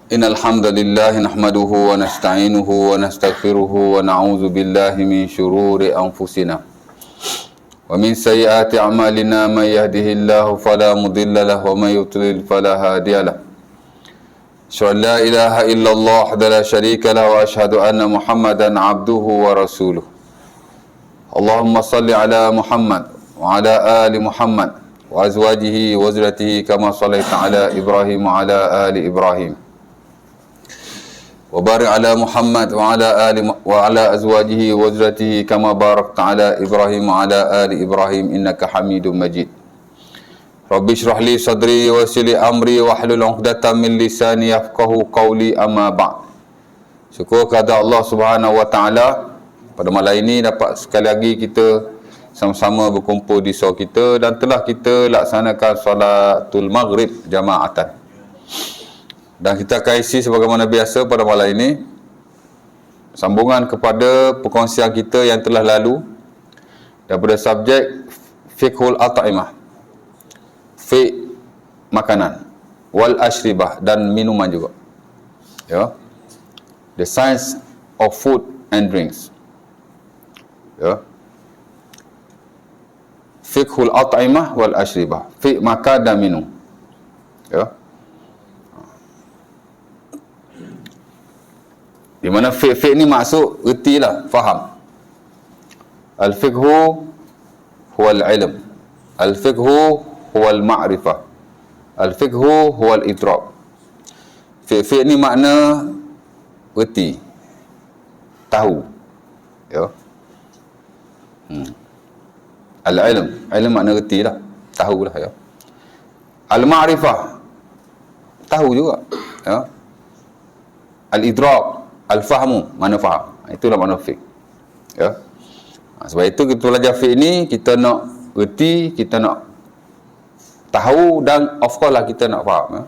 Innal hamdalillah nahmaduhu wa nasta'inuhu wa nastaghfiruhu wa na'udzu billahi min shururi anfusina wa min sayyiati a'malina may yahdihillahu fala mudilla lahu wa may yudlil fala hadiya lahu. Asyhadu an la ilaha illallah wahdahu la syarika lahu wa asyhadu anna Muhammadan 'abduhu wa rasuluh. Allahumma salli ala Muhammad wa ala ali Muhammad wa azwajihi wa zurriyyatihi kama shallaita ala Ibrahim wa ala ali Ibrahim. Wa barik ala Muhammad wa ala azwajihi wa zurriyyatihi kama barakta ala Ibrahim wa ala ali Ibrahim innaka Hamidum Majid. Rabbi shrah li sadri wa yassir li amri wa hlul 'uqdatam min lisani yafqahu qawli, amma ba'd. Syukur kepada Allah Subhanahu wa taala, pada malam ini dapat sekali lagi kita sama-sama berkumpul di saw kita dan telah kita laksanakan solatul maghrib jamaatan. Dan kita akan isi sebagaimana biasa pada malam ini sambungan kepada perkongsian kita yang telah lalu daripada subjek fiqhul at'imah, fiqh makanan, wal ashribah, dan minuman juga, ya, the science of food and drinks, ya, fiqhul at'imah wal ashribah, fiqh makan dan minum, ya. Di mana fiqh ni maksud ertilah, faham. Al-fiqhu huwal ilm, al-fiqhu huwal ma'rifah, al-fiqhu huwal idrak. Fiqh ni makna erti, tahu, ya. Al-ilm, ilm makna erti lah, tahulah, ya. Al-ma'rifah, tahu juga, ya. Al-idrak, al-fahmu, mana faham. Itulah makna fiqh, ya. Sebab itu kita belajar fiqh ni, kita nak erti, kita nak tahu, dan of course lah kita nak faham, ya.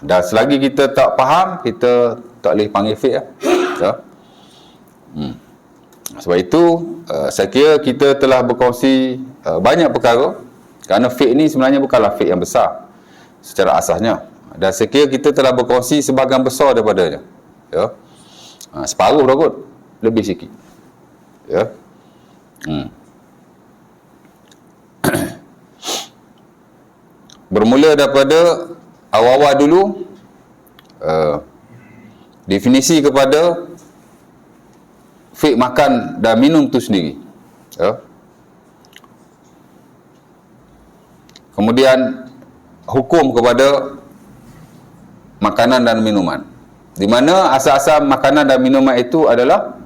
Dan selagi kita tak faham, kita tak boleh panggil fiqh, ya. Sebab itu saya kira kita telah berkongsi banyak perkara, kerana fiqh ni sebenarnya bukanlah fiqh yang besar secara asasnya, dan saya kira kita telah berkongsi sebahagian besar daripadanya, ya. Separuh dah kot, lebih sikit, ya. Bermula daripada awal-awal dulu, definisi kepada fiqh makan dan minum tu sendiri, ya. Kemudian hukum kepada makanan dan minuman, di mana asal-asal makanan dan minuman itu adalah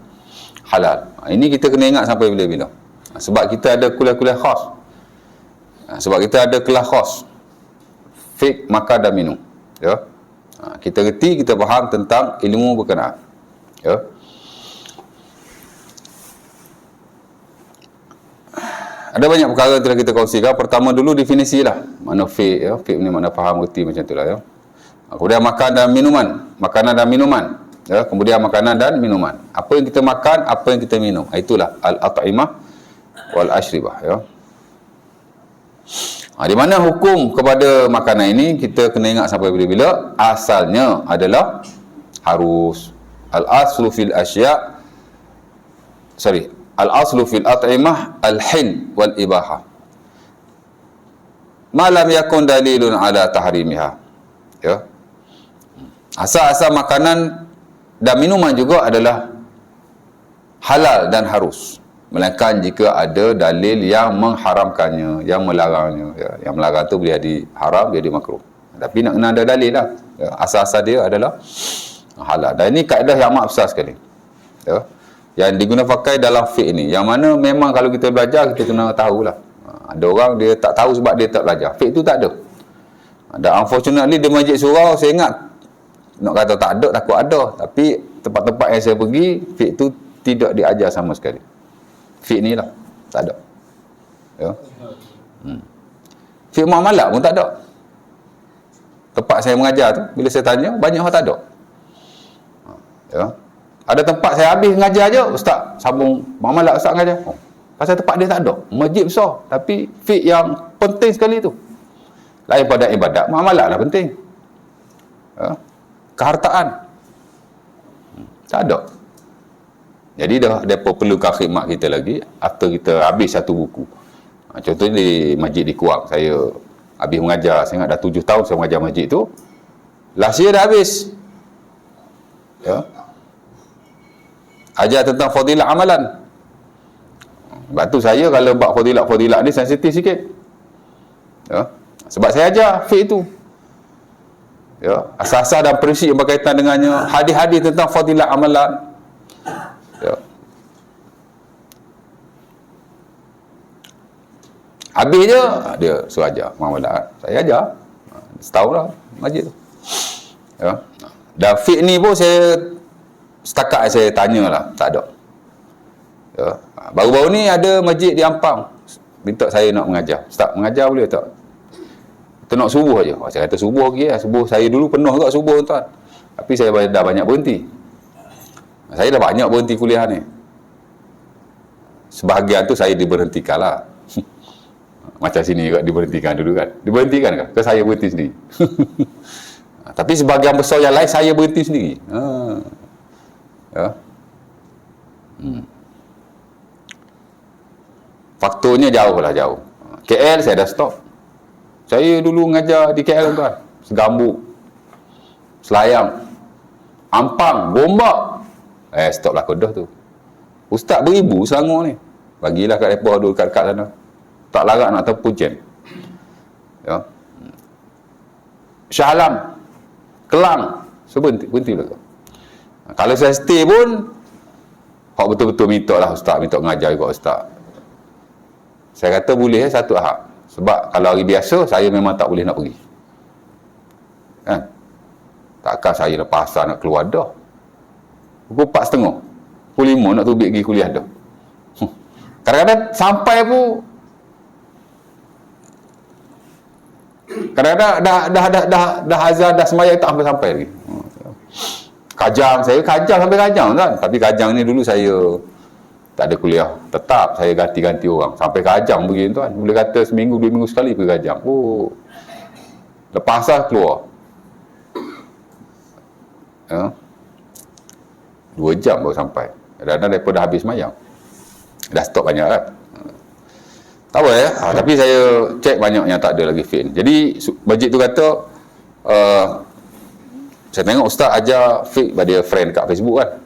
halal. Ini kita kena ingat sampai bila-bila, sebab kita ada kuliah-kuliah khas, sebab kita ada kelas khas fiqh makan dan minum, ya. Kita reti, kita faham tentang ilmu berkenaan, ya. Ada banyak perkara yang telah kita kongsikan. Pertama dulu definisi lah, mana fiqh, ya. Fiqh ni mana faham, reti, macam tu lah, ya. Kemudian makan dan minuman, makanan dan minuman, ya. Kemudian makanan dan minuman, apa yang kita makan, apa yang kita minum, itulah al-at'imah wal ashribah, ya. Di mana hukum kepada makanan ini kita kena ingat sampai bila-bila, asalnya adalah harus al-aslu fil asya', al-aslu fil at'imah al-hil wal ibahah ma lam yakun dalilun ala tahrimiha, ya. Asal-asal makanan dan minuman juga adalah halal dan harus, melainkan jika ada dalil yang mengharamkannya, yang melarangnya, ya. Yang melarang tu boleh jadi haram, boleh jadi makruh, tapi nak kena ada dalil lah, ya. Asal-asal dia adalah halal, dan ini kaedah yang amat besar sekali, ya, yang digunakan pakai dalam fiqh ni, yang mana memang kalau kita belajar, kita kena tahulah. Ada orang dia tak tahu sebab dia tak belajar. Fiqh tu tak ada. Dan unfortunately di Masjid Surau, saya ingat, nak kata tak ada, takut ada, tapi tempat-tempat yang saya pergi, fiqh tu tidak diajar sama sekali. Fiqh ni lah, tak ada, ya. Fiqh muamalat pun tak ada. Tempat saya mengajar tu, bila saya tanya, banyak orang tak ada, ya. Ada tempat saya habis mengajar je, ustaz sambung muamalat, ustaz mengajar, pasal tempat dia tak ada. Masjid besar, tapi fiqh yang penting sekali tu, lain pada ibadat, muamalat lah penting, kehartaan. Tak ada. Jadi mereka perlukan khidmat kita lagi after kita habis satu buku. Contohnya di masjid di Kuang, saya habis mengajar, saya ingat dah 7 tahun saya mengajar masjid tu. Last year dah habis. Ajar tentang fadilat amalan. Sebab tu saya kalau bab fadilat ni sensitif sikit. Sebab saya ajar fiqh tu. Asas-asas dan prinsip yang berkaitan dengannya, hadis-hadis tentang fadilat amalan. Habis je dia suruh ajar muamalat. Saya ajar setahun lah masjid tu. Dan fiqh ni pun setakat saya tanyalah, tak ada. Baru-baru ni ada masjid di Ampang minta saya nak mengajar. Ustaz, mengajar boleh tak? Kita nak subuh aja. Saya kata subuh okey lah. Subuh saya dulu penuh juga subuh tuan. Tapi saya dah banyak berhenti. Saya dah banyak berhenti kuliah ni. Sebahagian tu saya diberhentikan lah. Macam sini juga diberhentikan dulu kan. Diberhentikan kan? Ke saya berhenti sendiri. Tapi sebahagian besar yang lain saya berhenti sendiri. Faktornya jauh. KL saya dah stop. Saya dulu mengajar di KL tuan. Segambut, Selayang, Ampang, Gombak. Stop lah Kedah tu. Ustaz beribu Selangor ni. Bagilah kat mereka duduk dekat sana. Tak larat nak tempuh jen. Shah Alam, Kelang, so berhenti dulu. Kalau saya stay pun, hak betul-betul minta lah ustaz, minta mengajar juga ustaz. Saya kata boleh satu hak. Sebab kalau hari biasa, saya memang tak boleh nak pergi. Kan? Takkan saya lepas asar nak keluar dah. Pukul 4.30, pukul 5 nak tubik pergi kuliah dah. Kadang-kadang sampai pun, kadang-kadang dah azan, dah sembahyang tak sampai lagi. Kajang sampai Kajang kan. Tapi Kajang ni dulu saya tak ada kuliah tetap, saya ganti-ganti orang sampai Kajang begini tuan. Boleh kata seminggu 2 minggu sekali pergi Kajang. Lepas asar keluar 2 jam baru sampai. Kadang-kadang daripada dah habis sembahyang dah stop banyak kan. Tak apa ya. Tapi saya cek banyak yang tak ada lagi fin. Jadi masjid tu kata saya tengok ustaz ajar fiqh pada friend kat Facebook kan.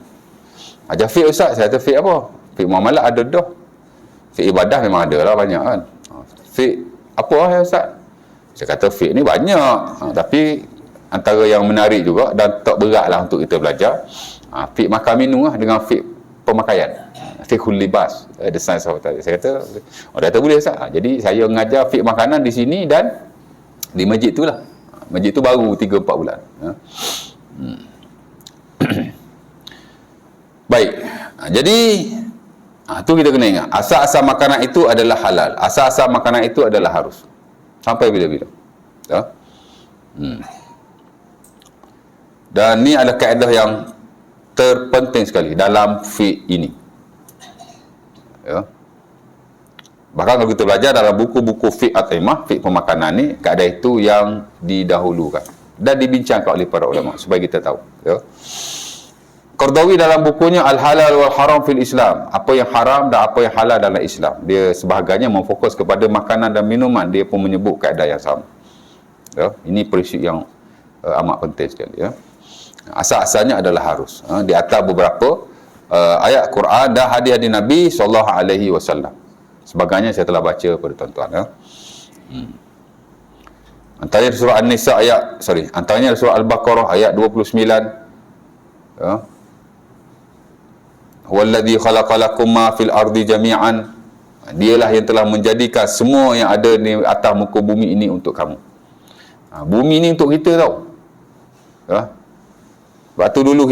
Ajar fiqh ustaz, saya kata fiqh apa? Fiqh muamalat ada dah. Fiqh ibadah memang ada lah banyak kan. Fiqh apa ya ustaz? Saya kata fiqh ni banyak. Tapi antara yang menarik juga dan tak berat lah untuk kita belajar, fiqh makan minum lah dengan fiqh pemakaian. Fiqhul libas, the science of that. Saya kata, dia kata boleh ustaz. Jadi saya mengajar fiqh makanan di sini dan di masjid tu lah. Masjid tu baru 3-4 bulan. Baik. Jadi tu kita kena ingat. Asal-asal makanan itu adalah halal. Asal-asal makanan itu adalah harus. Sampai bila-bila. Dan ni adalah kaedah yang terpenting sekali dalam fiqh ini. Bahkan kalau kita belajar dalam buku-buku fiqh at-taimah, fiqh pemakanan ni, kaedah itu yang didahulukan dan dibincangkan oleh para ulama supaya kita tahu. Qardawi dalam bukunya Al-Halal wal Haram fil Islam, apa yang haram dan apa yang halal dalam Islam, dia sebahagiannya memfokus kepada makanan dan minuman, dia pun menyebut kaedah yang sama. Ini prinsip yang amat penting sekali. Asal-asalnya adalah harus. Di atas beberapa ayat Quran dan hadis-hadis Nabi SAW. Sebagainya saya telah baca pada tuan-tuan. Antaranya surah An-Nisa antaranya surah Al-Baqarah ayat 29. Walladzi khalaqalakum ma fil ardi jami'an. Dialah yang telah menjadikan semua yang ada di atas muka bumi ini untuk kamu. Bumi ni untuk kita tau. Sebab tu dulu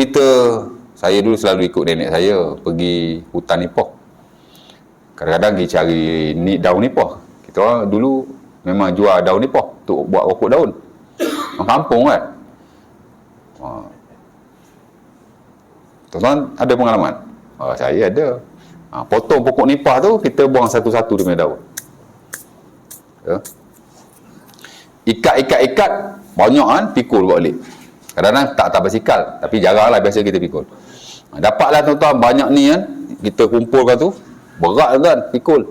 saya dulu selalu ikut nenek saya pergi hutan nipah. Kadang-kadang pergi cari daun nipah. Kita orang dulu memang jual daun nipah untuk buat rokok daun. Orang kampung kan. Tuan-tuan ada pengalaman? Saya ada. Potong pokok nipah tu, kita buang satu-satu dia punya daun. Ikat, banyak kan, pikul balik. Kadang-kadang tak atas basikal, tapi jaranglah biasa kita pikul. Dapatlah tuan-tuan, banyak ni kan, kita kumpulkan tu, berat kan, pikul.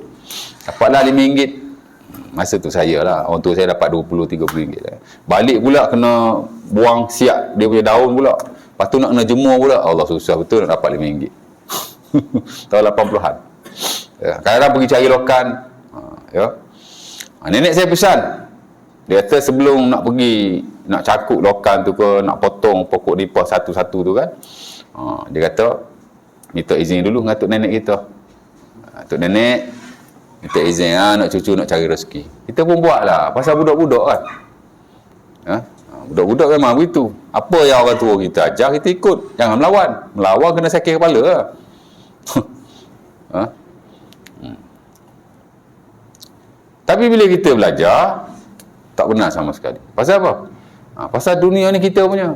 Dapatlah RM5. Masa tu saya lah, orang tua saya dapat RM20-30 lah. Balik pula kena buang siap dia punya daun pula. Lepas tu nak kena jemur pula. Allah, susah betul nak dapat RM5. Tahun 80-an. Ya, kadang-kadang pergi cari lokan. Ya. Nenek saya pesan, dia kata sebelum nak pergi nak cakuk lokan tu ke, nak potong pokok nipah satu-satu tu kan, dia kata minta izin dulu dengan tok nenek kita. Tok nenek minta izin, nak cucu nak cari rezeki. Kita pun buat lah, pasal budak-budak kan. Budak-budak memang begitu. Apa yang orang tua kita ajar, kita ikut. Jangan melawan. Melawan kena sakit kepala lah. Tapi bila kita belajar, tak benar sama sekali. Pasal apa? Pasal dunia ni kita punya.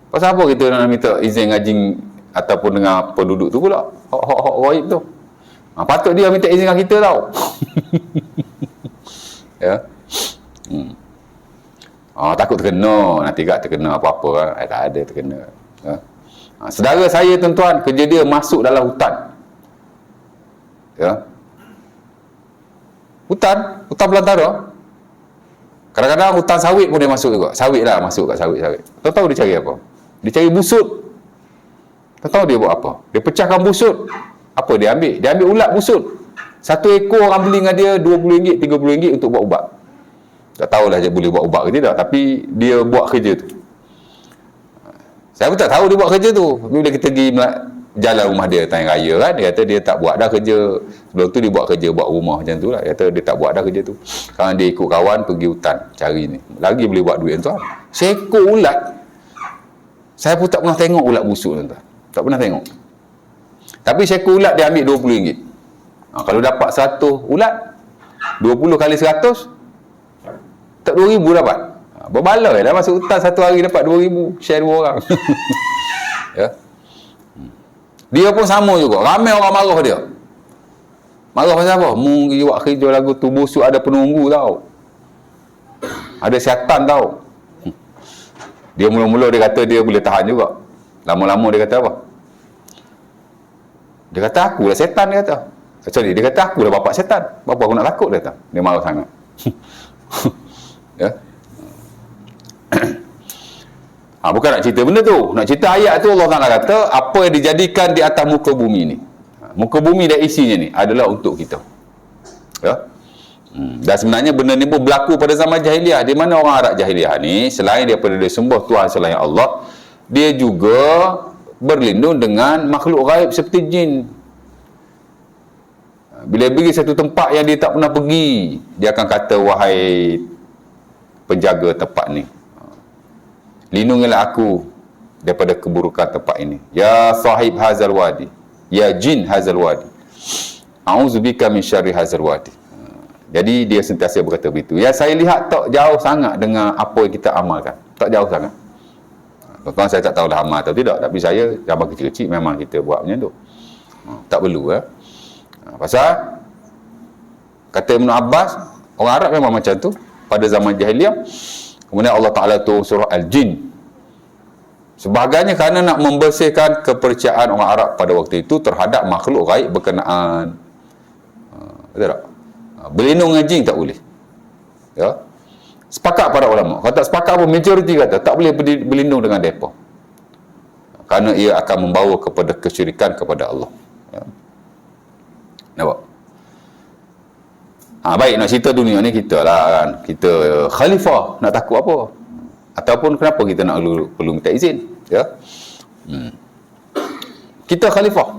Pasal apa kita nak minta izin ngaji ataupun dengan penduduk tu pula? Hak-hak gaib tu. Patut dia minta izin dengan kita tau. Ya. Takut terkena, nanti tak terkena apa-apa kan. Tak ada terkena. Ya. Saudara saya tuan-tuan, kerja dia masuk dalam hutan. Ya. Hutan belantara. Kadang-kadang hutan sawit pun dia masuk juga. Sawit lah, masuk kat sawit-sawit. Tahu dia cari apa? Dia cari busut. Tahu dia buat apa? Dia pecahkan busut. Apa dia ambil? Dia ambil ulat busut. Satu ekor orang beli dengan dia RM20, RM30 untuk buat ubat. Tak tahulah dia boleh buat ubat ke tidak, tapi dia buat kerja tu. Saya pun tak tahu dia buat kerja tu. Bila kita pergi jalan rumah dia, tanya raya kan, dia kata dia tak buat dah kerja. Sebelum tu dia buat kerja, buat rumah macam tu lah. Dia kata dia tak buat dah kerja tu. Sekarang dia ikut kawan pergi hutan, cari ni. Lagi boleh buat duit tuan. Seekor ulat. Saya pun tak pernah tengok ulat busuk tuan. Tak pernah tengok. Tapi seekor ulat dia ambil RM20. Kalau dapat 100 ulat, 20 kali 100, tak RM2,000 dapat. Berbaloi dah masuk hutan satu hari dapat RM2,000. Share 2 orang. Ya. Dia pun sama juga. Ramai orang marah dia. Marah pasal apa? Mungkin buat kerja lagu tu busuk, ada penunggu tau. Ada syaitan tau. Dia mula-mula dia kata dia boleh tahan juga. Lama-lama dia kata apa? Dia kata aku lah setan, dia kata. Sorry, dia kata aku lah bapak setan. Bapa aku nak takut, dia kata. Dia marah sangat. Ya. Bukan nak cerita benda tu. Nak cerita ayat tu, Allah Ta'ala kata, apa yang dijadikan di atas muka bumi ni. Muka bumi dan isinya ni adalah untuk kita. Ya. Dan sebenarnya benda ni pun berlaku pada zaman jahiliah. Di mana orang Arab jahiliah ni, selain daripada dia sembah Tuhan selain Allah, dia juga berlindung dengan makhluk gaib seperti jin. Bila pergi satu tempat yang dia tak pernah pergi, dia akan kata, wahai penjaga tempat ni, lindungilah aku daripada keburukan tempat ini. Ya sahib hazal wadi, ya jin hazal wadi, a'udzubika min syarri hazal wadi. Jadi dia sentiasa berkata begitu. Ya, saya lihat tak jauh sangat dengan apa yang kita amalkan. Tak jauh sangat. Tuan-tuan, saya tak tahulah amal atau tidak, tapi saya zaman kecil-kecil memang kita buat macam tu. Tak perlu pasal kata Ibn Abbas, orang Arab memang macam tu pada zaman jahiliah. Kemudian Allah Ta'ala tu surah Al-Jin. Sebagainya kerana nak membersihkan kepercayaan orang Arab pada waktu itu terhadap makhluk gaib berkenaan. Betul tak? Berlindung dengan jin tak boleh. Ya. Sepakat para ulama. Kalau tak sepakat pun, majoriti kata tak boleh berlindung dengan mereka. Kerana ia akan membawa kepada kesyirikan kepada Allah. Ya. Nampak? Baik, nak cerita dunia ni kita lah kan. Kita khalifah, nak takut apa? Ataupun kenapa kita nak perlu minta izin? Ya. Kita khalifah.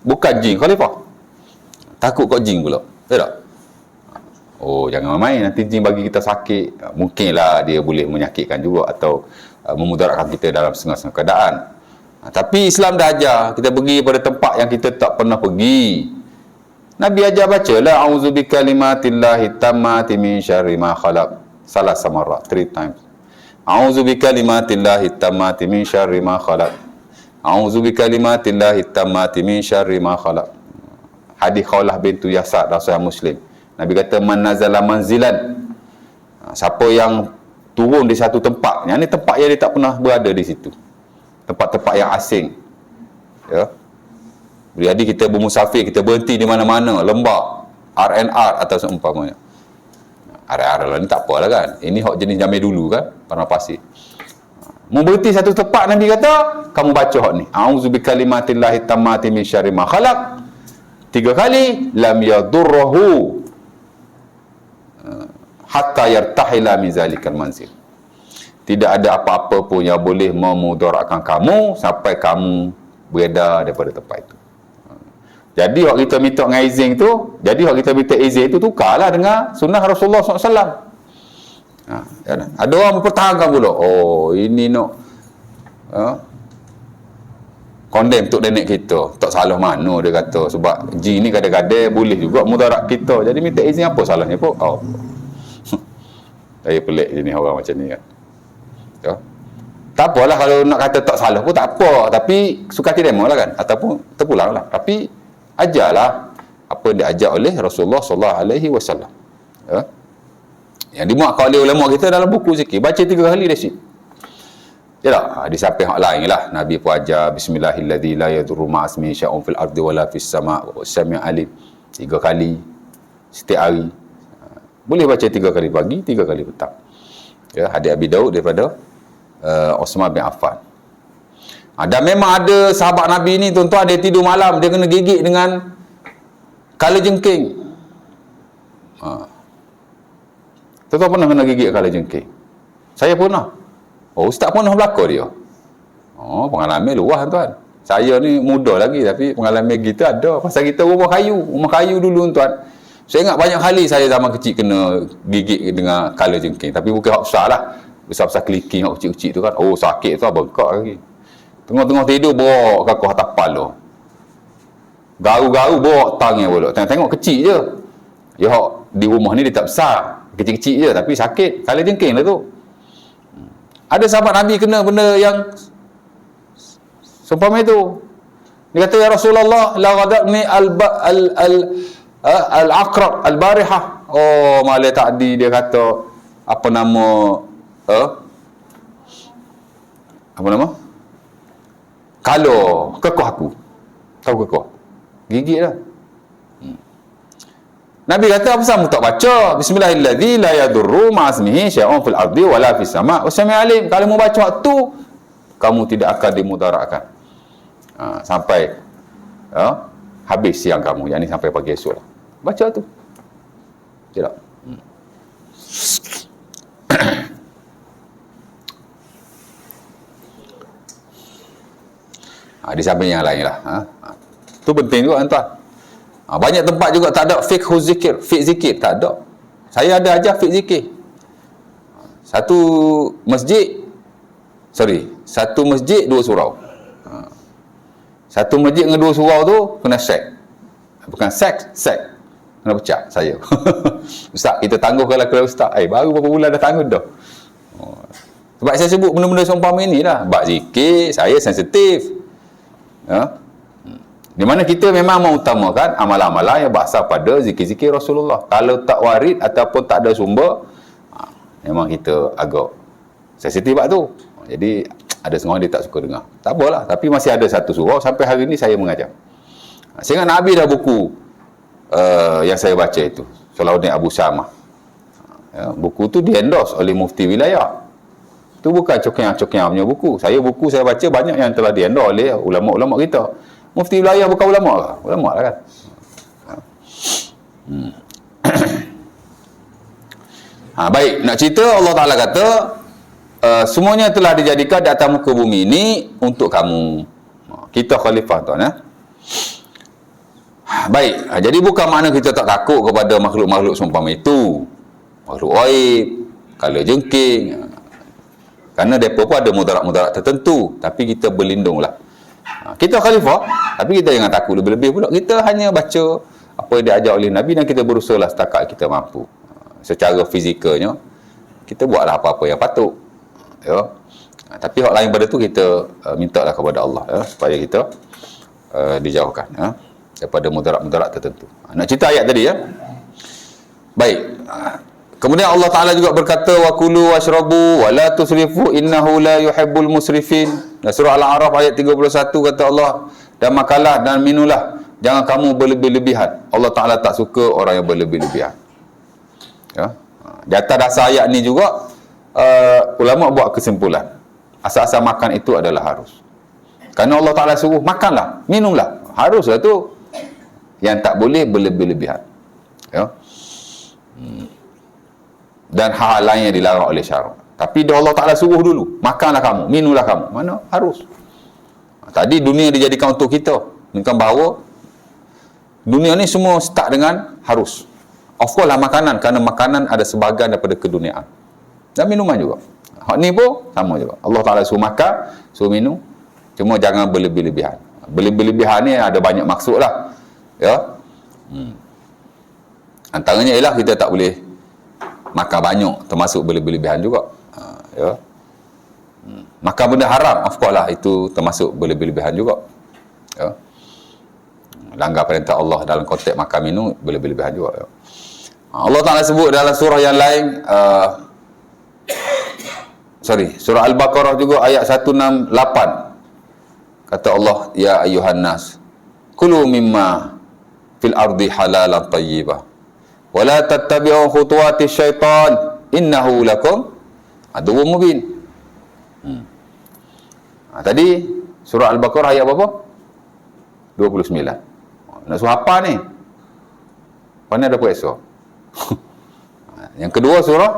Bukan jin khalifah. Takut kat jin pula. Betul tak? Oh, jangan main, nanti jin bagi kita sakit. Mungkinlah dia boleh menyakitkan juga atau memudaratkan kita dalam setengah-setengah keadaan. Tapi Islam dah ajar kita pergi pada tempat yang kita tak pernah pergi. Nabi ajar bacalah a'udzubika kalimatillahi tammati min syarri ma khalaq. Salah samarat 3 times. A'udzubika kalimatillahi tammati min syarri ma khalaq. A'udzubika kalimatillahi tammati min syarri ma khalaq. Hadis Khawlah bintu Yasar dalam Sahih Muslim. Nabi kata man nazala manzilan. Siapa yang turun di satu tempat. Yang ni tempat yang dia tak pernah berada di situ. Tempat-tempat yang asing. Ya. Jadi kita bermusafir, kita berhenti di mana-mana, lembah, R&R atau seumpamanya. R&R lah ni tak apalah kan. Ini hak jenis zaman dulu kan, padang pasir. Mau berhenti satu tempat, Nabi kata, kamu baca hak ni. A'udzu bikalimatillahi tammati min syarri ma khalaq. 3 kali, lam yadurruhu hatta yartahila min zalikal manzil. Tidak ada apa-apa pun yang boleh memudaratkan kamu sampai kamu beredar daripada tempat itu. Jadi hak kita minta dengan izin tu, jadi hak kita minta izin tu tukarlah dengan sunnah Rasulullah SAW. Ada orang mempertahankan pula, oh ini nak condemn untuk nenek kita, tak salah mana dia kata, sebab jin ni kadang-kadang boleh juga mudarat kita, jadi minta izin apa salahnya pun. Oh. Saya pelik jenis orang macam ni kan. Ya. Tak apalah kalau nak kata tak salah pun tak apa, tapi suka hati demo lah kan, ataupun terpulang lah, tapi ajarlah apa yang diajar oleh Rasulullah SAW. Ya. Yang dimuatkan oleh ulama kita dalam buku zikir, baca 3 kali dah sip. Ya tak? Di samping hak lain lah, Nabi pun ajar bismillahilladzi la yadurru ma'asmihi syai'un fil ardi wala fis sama' wa sami'un alim. 3 kali setiap hari. Boleh baca 3 kali pagi, 3 kali petang. Ya, hadis Abi Daud daripada Uthman bin Affan. Dan memang ada sahabat Nabi ni, tuan-tuan, dia tidur malam, dia kena gigit dengan kalajengking. Tuan-tuan pernah kena gigit kalajengking? Saya pernah. Oh, ustaz pernah berlaku dia. Oh, pengalaman luas tuan. Saya ni muda lagi, tapi pengalaman kita ada. Pasal kita rumah kayu dulu tuan. Saya ingat banyak kali saya zaman kecil kena gigit dengan kalajengking. Tapi bukan hak besar lah. Besar-besar keliking, hak kecil-kecil tu kan. Oh, sakit tu, bengkak lagi. Tengah-tengah tidur, bawa kakuh atas kepala. Garu-garu, bawa tangnya pula. Tengok kecil je. Ya, di rumah ni dia tak besar. Kecil-kecil je, tapi sakit. Kalajengking lah tu. Ada sahabat Nabi kena benda yang seumpama itu. Dia kata, ya Rasulullah, la ghadabni al-aqrab al-barihah. Oh, malah tadi dia kata, apa nama, kalau kekoh aku. Tahu kekoh? Gigit lah. Nabi kata, apa sama tak baca? Bismillahilladzi la yadurru ma'asmihi syai'un fil ardi wala fis sama' wa sami'un alim. Kalau mu baca waktu, kamu tidak akan dimudaratkan. Sampai habis siang kamu. Yang ni sampai pagi esok lah. Baca tu. Tidak. Di samping yang lain lah. Tu penting juga tuan. Banyak tempat juga tak ada fiqh zikir, tak ada. Saya ada ajar fiqh zikir. Satu masjid 2 surau. Satu masjid dengan 2 surau tu kena sek. Bukan sek. Kena pecah saya. Ustaz, kita tangguhkanlah kepada ustaz. Baru berapa bulan dah tangguh dah. Sebab saya sebut benda-benda seumpama ni lah. Bab zikir, saya sensitif. Di mana kita memang mengutamakan amalan-amalan yang berasal pada zikir-zikir Rasulullah. Kalau tak warid ataupun tak ada sumber, memang kita agak sensitif bab tu. Jadi ada seorang dia tak suka dengar. Tak apalah, tapi masih ada satu surau sampai hari ni saya mengajar. Saya ingat Nabi dah buku yang saya baca itu, Salahuddin Abu Syamah. Buku tu di-endorse oleh mufti wilayah. Itu bukan cokiang-cokiang punya buku. Buku saya baca banyak yang telah di-endorse oleh ulama-ulama kita. Mufti wilayah bukan ulama lah. Ulama lah kan. Baik, nak cerita Allah Ta'ala kata, semuanya telah dijadikan di atas muka bumi ini untuk kamu. Kita khalifah tuan. Baik, jadi bukan makna kita tak takut kepada makhluk-makhluk seumpama itu. Makhluk gaib, kalajengking. Kerana mereka pun ada mudarat-mudarat tertentu. Tapi kita berlindunglah. Kita khalifah, tapi kita jangan takut lebih-lebih pula. Kita hanya baca apa yang diajar oleh Nabi dan kita berusaha setakat kita mampu. Secara fizikalnya, kita buatlah apa-apa yang patut. Ya. Tapi hak lain pada tu kita mintalah kepada Allah supaya kita dijauhkan daripada mudarat-mudarat tertentu. Nak cerita ayat tadi ya. Baik. Kemudian Allah Ta'ala juga berkata, wa kulu washrabu wa la tusrifu innahu la yuhibbul musrifin. Dan surah Al-A'raf ayat 31 kata Allah, dan makanlah dan minumlah, jangan kamu berlebih-lebihan. Allah Ta'ala tak suka orang yang berlebih-lebihan. Ya. Di atas dasar ayat ni juga ulama buat kesimpulan, asal-asal makan itu adalah harus. Kerana Allah Ta'ala suruh makanlah, minumlah, haruslah tu. Yang tak boleh berlebih-lebihan. Ya. Dan hal lain yang dilarang oleh syarak. Tapi Allah Ta'ala suruh dulu, makanlah kamu, minumlah kamu. Mana? Harus. Tadi dunia dijadikan untuk kita, menunjukkan bahawa dunia ni semua start dengan harus. Of course lah makanan, kerana makanan ada sebahagian daripada keduniaan. Dan minuman juga. Hak ni pun sama juga. Allah Ta'ala suruh makan, suruh minum, cuma jangan berlebih-lebihan. Berlebih-lebihan ni ada banyak maksud lah. Ya. Antaranya ialah kita tak boleh makan banyak, termasuk berlebih-lebihan juga. Ya. Makan benda haram, of course lah, itu termasuk berlebih-lebihan juga. Ya. Langgar perintah Allah dalam konteks makan minum, berlebih-lebihan juga. Ya. Allah Ta'ala sebut dalam surah yang lain, surah Al-Baqarah juga ayat 168. Kata Allah, ya ayyuhan nas, kulu mimma fil ardi halalan tayyibah wa la tattabi'u khutuwati syaitan innahu lakum aduwwun mubin. Tadi surah Al-Baqarah ayat berapa? 29. Nak suruh apa ni? Mana ada puasa? Yang kedua surah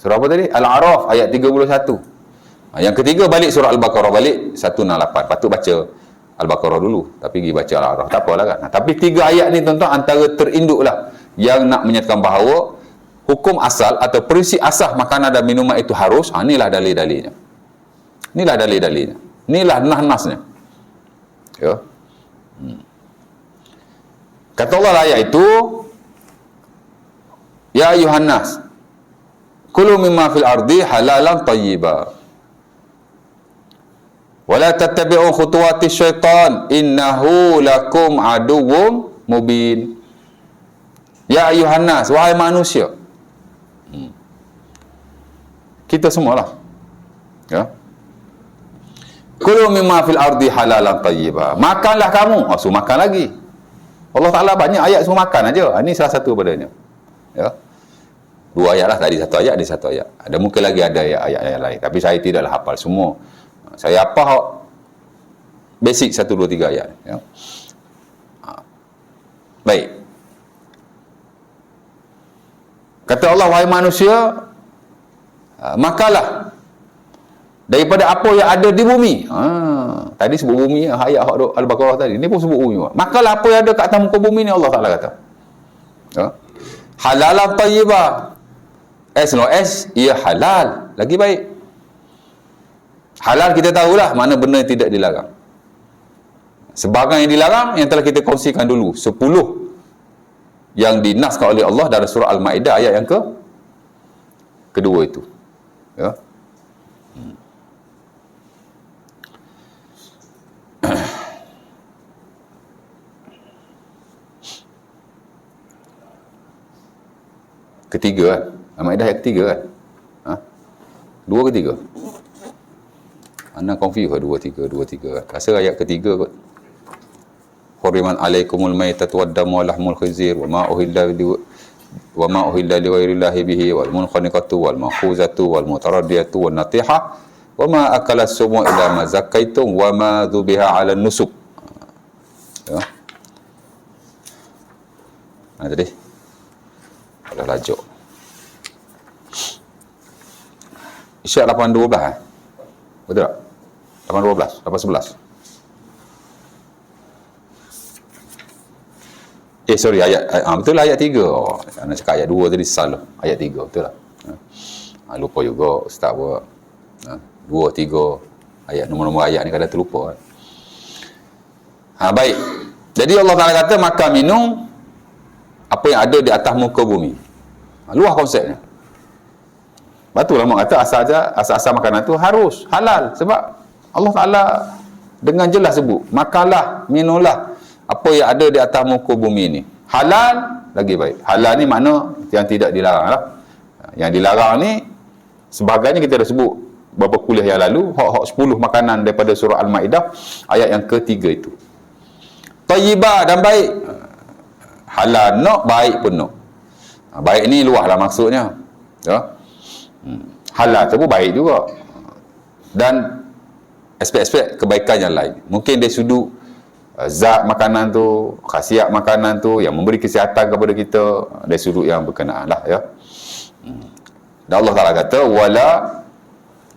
apa tadi? Al-A'raf ayat 31. Yang ketiga balik surah Al-Baqarah, balik 168. Patut baca Al-Baqarah dulu, tapi pergi baca Al-A'raf, tak apalah kan. Tapi tiga ayat ni tuan-tuan antara terinduk lah yang nak menyatakan bahawa hukum asal atau prinsip asas makanan dan minuman itu harus. Inilah dalil-dalilnya. Inilah dalil-dalilnya. Inilah nas-nasnya. Ya. Kata Allah lah ayat itu, ya ayuhan nas, kulu mimma fil ardi halalan tayyiba wa la tattabi'u khutuwati syaitan innahu lakum aduwwum mubin. Ya ayuhan nas, wahai manusia. Kita semualah. Ya. Kulu mimma fil ardi halalan tayyiba. Makanlah kamu. So makan lagi. Allah Ta'ala banyak ayat suruh makan aja. Ini salah satu padanya. Ya. Dua ayat lah, tadi satu ayat, ini satu ayat. Ada mungkin lagi ada ayat-ayat lain, tapi saya tidaklah hafal semua. Saya apa basic 1 2 3 ayat. Ya. Baik. Kata Allah, wahai manusia, makanlah daripada apa yang ada di bumi. Tadi sebut bumi, ayat Al-Baqarah tadi. Ini pun sebut bumi. Makanlah apa yang ada kat atas muka bumi ni, Allah Ta'ala kata. Ya. Halalan tayyibah. As long as ia halal, lagi baik. Halal kita tahulah mana benda yang tidak dilarang. Sebahagian yang dilarang yang telah kita kongsikan dulu, 10 yang dinaskan oleh Allah dalam surah Al-Ma'idah ayat yang kedua itu. Ya. Ketiga kan? Al-Ma'idah ayat ketiga kan? Dua ke tiga? Anda confuse ke dua tiga kan? Rasa ayat ketiga kot. Huriman alaikumul maitatu waddamu wa lahmul khizir wa ma uhilla li ghairillahi bihi wal munkhaniqatu wal makhuzatu wal mutaradiyatu wan natihah wa ma akala sumu ila ma zakaitum wa ma dhubiha ala nusuk. Ya. Tadi ada lajuk. Isyak 8.12 betul tak? 8.12, 8.11. Sorry, betul lah ayat 3. Anda cakap ayat 2 tadi salah. Ayat 3, betul lah. Lupa juga Ustaz buat. 2, 3, ayat, nombor-nombor ayat ni kadang terlupa. Baik. Jadi Allah Ta'ala kata makan minum apa yang ada di atas muka bumi. Luar konsepnya. Betul lah mak kata asal-asal makanan tu harus halal, sebab Allah Ta'ala dengan jelas sebut makanlah, minumlah apa yang ada di atas muka bumi ni halal lagi baik. Halal ni makna yang tidak dilarang lah. Yang dilarang ni sebagainya kita dah sebut beberapa kuliah yang lalu, hak 10 makanan daripada surah Al-Maidah ayat yang ketiga itu. Tayyibah dan baik. Halal nak, baik pun nak. Baik ni luas lah maksudnya. Ya. Halal tu pun baik juga. Dan aspek-aspek kebaikan yang lain. Mungkin dari sudut zat makanan tu, khasiat makanan tu yang memberi kesihatan kepada kita, dari sudut yang berkenaan lah ya. Dan Allah Ta'ala kata, wala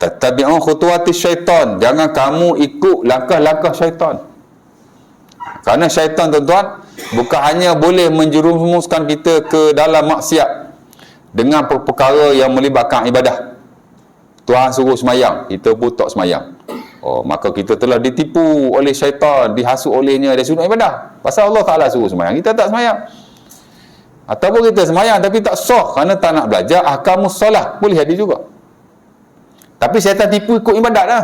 tattabi'u khutuwatis syaitan. Jangan kamu ikut langkah-langkah syaitan. Kerana syaitan, tuan-tuan, bukan hanya boleh menjerumuskan kita ke dalam maksiat dengan perkara yang melibatkan ibadah. Tuhan suruh semayang, kita pun tak semayang. Oh, maka kita telah ditipu oleh syaitan, dihasut olehnya dari sudut ibadah. Pasal Allah Ta'ala suruh semayang, kita tak semayang. Ataupun kita semayang tapi tak sah kerana tak nak belajar ahkamus solat, boleh jadi juga. Tapi syaitan tipu ikut ibadat lah.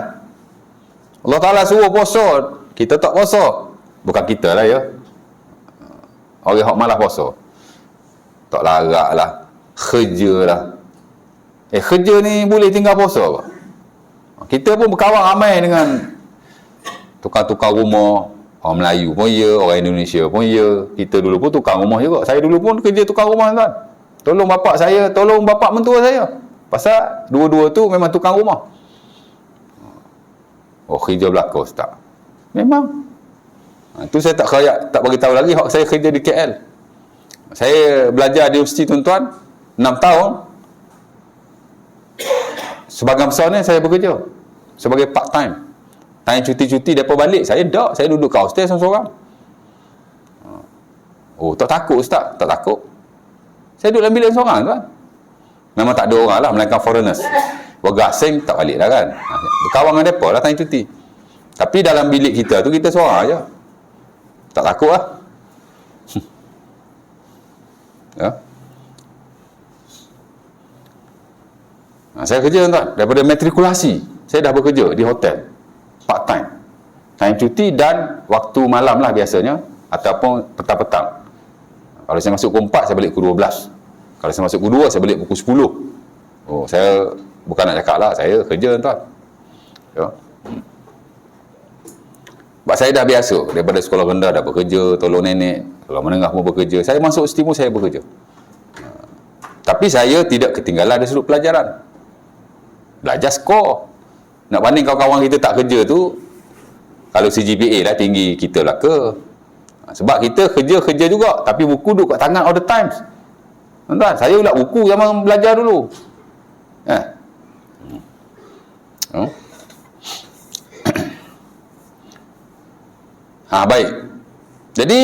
Allah Ta'ala suruh puasa, kita tak puasa. Bukan kita lah ya, orang yang malas puasa. Tak larak lah, kerja lah. Kerja ni boleh tinggal puasa ke? Kita pun berkawan ramai dengan tukang-tukang rumah. Orang Melayu pun ya, orang Indonesia pun ya. Kita dulu pun tukang rumah juga. Saya dulu pun kerja tukang rumah, tuan. Tolong bapak saya, tolong bapak mentua saya. Pasal dua-dua tu memang tukang rumah. Oh, kerja belakang ustaz. Memang. Tu saya tak bagi tahu lagi saya kerja di KL. Saya belajar di universiti, tuan-tuan, 6 tahun. Sebagian besar ni saya bekerja sebagai part time. Time cuti-cuti depa balik, saya duduk kat hostel seorang-seorang. Oh, tak takut ustaz? Tak takut. Saya duduk dalam bilik seorang, tuan. Memang tak ada orang lah, melainkan foreigners. Warga asing tak balik lah kan. Berkawan dengan depa lah time cuti. Tapi dalam bilik kita tu kita seorang aja. Tak takut lah. Ya. Saya kerja, tuan, daripada matrikulasi saya dah bekerja di hotel part time, time cuti dan waktu malam lah biasanya, ataupun petang-petang. Kalau saya masuk pukul 4, saya balik pukul 12. Kalau saya masuk pukul 2, saya balik pukul 10. Oh, saya bukan nak cakap lah, saya kerja, tuan. Ya. Sebab saya dah biasa daripada sekolah rendah dah bekerja, tolong nenek, sekolah menengah pun bekerja. Saya masuk STIMO, saya bekerja. Tapi saya tidak ketinggalan dari sudut pelajaran. Belajar skor. Nak banding kawan-kawan kita tak kerja tu, kalau CGPA lah tinggi, kita lah ke. Sebab kita kerja juga, tapi buku duduk kat tangan all the time. Tuan-tuan, saya pula buku zaman belajar dulu. Baik. Jadi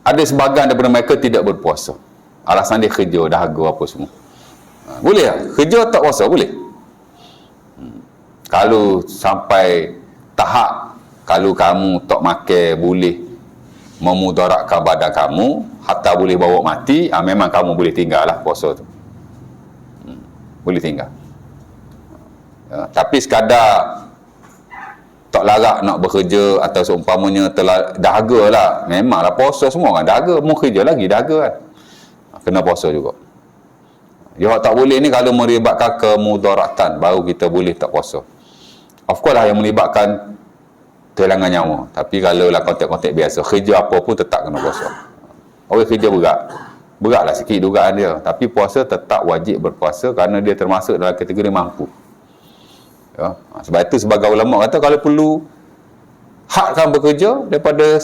ada sebahagian daripada mereka tidak berpuasa. Alasan dia kerja, dahaga apa semua. Boleh tak? Kerja tak puasa, boleh. Kalau sampai tahap kalau kamu tak makan boleh memudaratkan badan kamu, hatta boleh bawa mati, memang kamu boleh tinggal lah puasa tu. Boleh tinggal. Ya, tapi sekadar tak larat nak bekerja atau seumpamanya telah dahaga lah, memanglah puasa semua orang dahaga, mau kerja lagi dahaga kan. Kena puasa juga. Yang tak boleh ni kalau melibatkan kemudaratan, baru kita boleh tak puasa. Of course lah yang melibatkan kehilangan nyawa. Tapi kalau lah konteks-konteks biasa, kerja apa pun tetap kena puasa. Orang kerja berat lah sikit dugaan dia, tapi puasa tetap wajib berpuasa kerana dia termasuk dalam kategori mampu. Ya. Sebab itu sebagai ulama kata kalau perlu hadkan bekerja daripada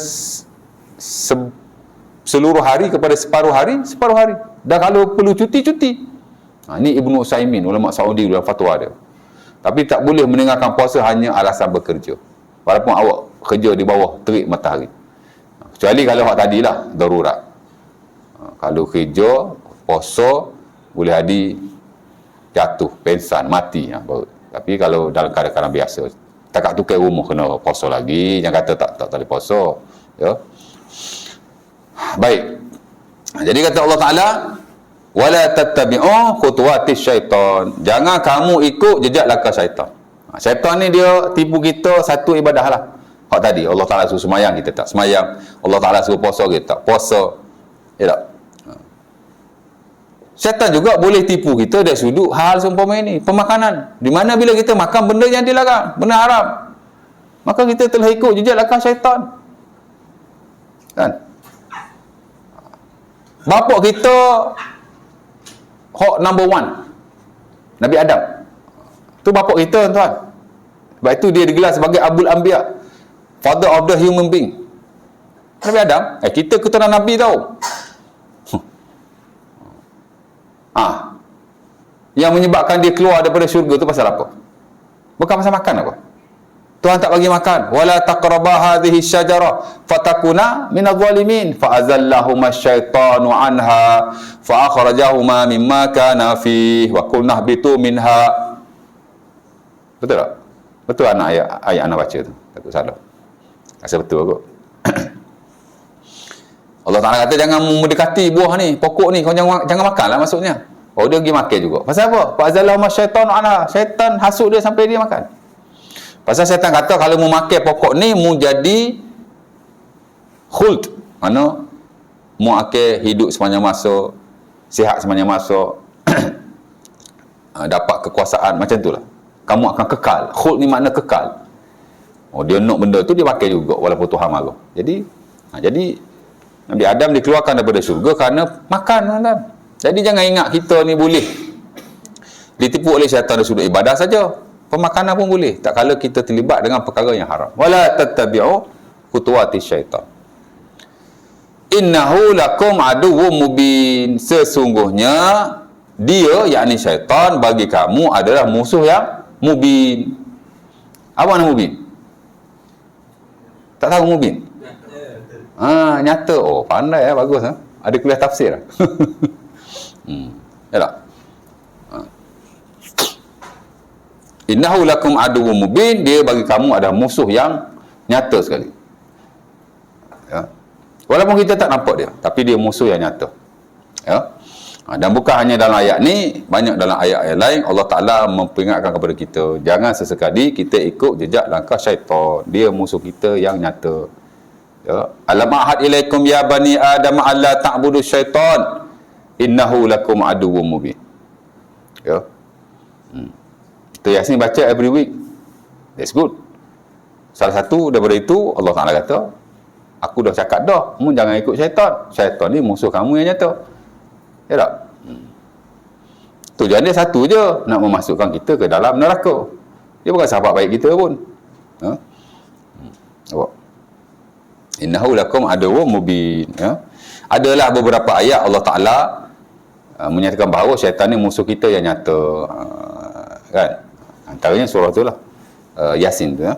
seluruh hari kepada separuh hari. Dan kalau perlu cuti. Ini Ibnu Utsaimin, ulama Saudi dalam fatwa dia. Tapi tak boleh meninggalkan puasa hanya alasan bekerja. Walaupun awak kerja di bawah terik matahari. Kecuali kalau awak tadilah darurat. Kalau kerja, puasa, boleh jadi jatuh, pensan, mati. Tapi kalau dalam keadaan biasa, tak kat tukar rumah kena puasa lagi. Jangan kata tak boleh puasa. Ya. Baik. Jadi kata Allah Ta'ala, wala tattabi'u khutuwatis syaitan. Jangan kamu ikut jejak langkah syaitan. Syaitan ni dia tipu kita satu ibadah lah. Hak tadi Allah Ta'ala suruh semayang, kita tak semayang. Allah Ta'ala suruh puasa, kita tak puasa. Ya tak? Syaitan juga boleh tipu kita dari sudut hal seumpama ini, pemakanan. Di mana bila kita makan benda yang dilarang, benda haram, maka kita telah ikut jejak langkah syaitan. Kan? Bapa kita hak number one, Nabi Adam. Tu bapa kita, tuan. Sebab itu dia digelar sebagai Abul Anbiya, father of the human being. Nabi Adam, kita keturunan Nabi tau. Yang menyebabkan dia keluar daripada syurga tu pasal apa? Bukan pasal makan apa? Tuhan tak bagi makan. Wala taqraba hadhihi syajarah fatakuna minadh dhalimin fa azallahuma asyaitanu anha fa akhrajahuma mimma kana fihi wa qulna ihbitu minha. Betul tak? Betul anak ayat anak baca tu. Takut salah. Rasa betul kot. Allah Ta'ala kata jangan mendekati buah ni, pokok ni, kau jangan makan lah maksudnya. Oh, dia pergi makan juga. Pasal apa? Fa'azallahuma syaitanu anha. Syaitan hasut dia sampai dia makan. Pasal syaitan kata kalau mu makan pokok ni, mu jadi khuld. Mana? Mu akan hidup sepanjang masa, sihat sepanjang masa, dapat kekuasaan, macam tu lah. Kamu akan kekal. Khuld ni makna kekal. Oh, dia nak benda tu, dia pakai juga walaupun Tuhan marah. Jadi Nabi Adam dikeluarkan daripada syurga kerana makan, tuan-tuan. Jadi jangan ingat kita ni boleh ditipu oleh syaitan dari sudut ibadah saja. Pemakanan pun boleh, tak kala kita terlibat dengan perkara yang haram. Wala tattabi'u khutuwati syaitan. Innahu lakum aduwwum mubin. Sesungguhnya dia, yakni syaitan, bagi kamu adalah musuh yang mubin. Apa makna mubin? Tak tahu mubin? Nyata. Oh, pandai bagus. Ada kuliah tafsir. Ya tak? Innahu lakum aduwwum mubin. Dia bagi kamu ada musuh yang nyata sekali. Ya. Walaupun kita tak nampak dia, tapi dia musuh yang nyata. Ya. Dan bukan hanya dalam ayat ni, banyak dalam ayat-ayat lain Allah Ta'ala memperingatkan kepada kita, jangan sesekali kita ikut jejak langkah syaitan. Dia musuh kita yang nyata. Ya. Alam ahad ilaikum ya bani Adam alla ta'budu syaitan innahu lakum aduwwum mubin. Ya. Itu Yasin baca every week. That's good. Salah satu daripada itu Allah Ta'ala kata, aku dah cakap dah, kamu jangan ikut syaitan. Syaitan ni musuh kamu yang nyata. Ya tak? Tujuan dia satu je, nak memasukkan kita ke dalam neraka. Dia bukan sahabat baik kita pun. Ha? Innahu lakum aduwwum mubin. Ya? Adalah beberapa ayat Allah Ta'ala menyatakan bahawa syaitan ni musuh kita yang nyata. Kan? Antaranya surah tu lah. Yasin tu. Ya?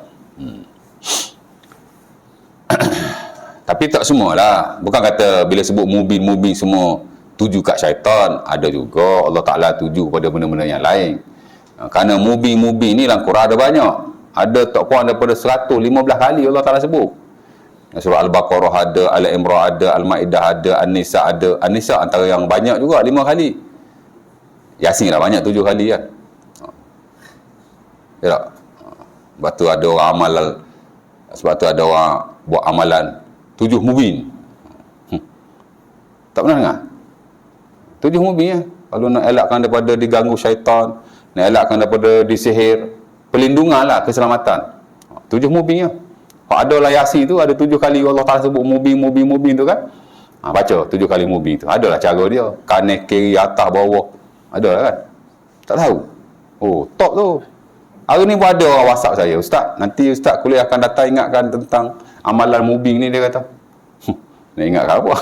Tapi tak semualah. Bukan kata bila sebut mubin semua tuju kat syaitan. Ada juga Allah Ta'ala tuju pada benda-benda yang lain. Kerana mubin ni dalam Quran ada banyak. Ada tak kurang daripada 115 kali Allah Ta'ala sebut. Surah Al-Baqarah ada, Al-Imran ada, Al-Ma'idah ada, An-Nisa ada. An-Nisa antara yang banyak juga, 5 kali. Yasin dah banyak 7 kali kan. Ya tak? Sebab tu ada orang sebab tu ada orang buat amalan 7 mubin. Tak pernah dengar? 7 mubin ya. Kalau nak elakkan daripada diganggu syaitan, nak elakkan daripada disihir, perlindungan lah, keselamatan. 7 mubin ya. Kalau ada lah Yasin tu, ada 7 kali Allah Ta'ala sebut mubin tu kan. Baca 7 kali mubin tu. Adalah cara dia. Kanan, kiri, atas, bawah. Adalah kan. Tak tahu. Oh, top tu. Hari ni pun ada orang WhatsApp saya, Ustaz, nanti Ustaz kuliah akan datang ingatkan tentang amalan mubin ni, dia kata. Nak ingatkan apa?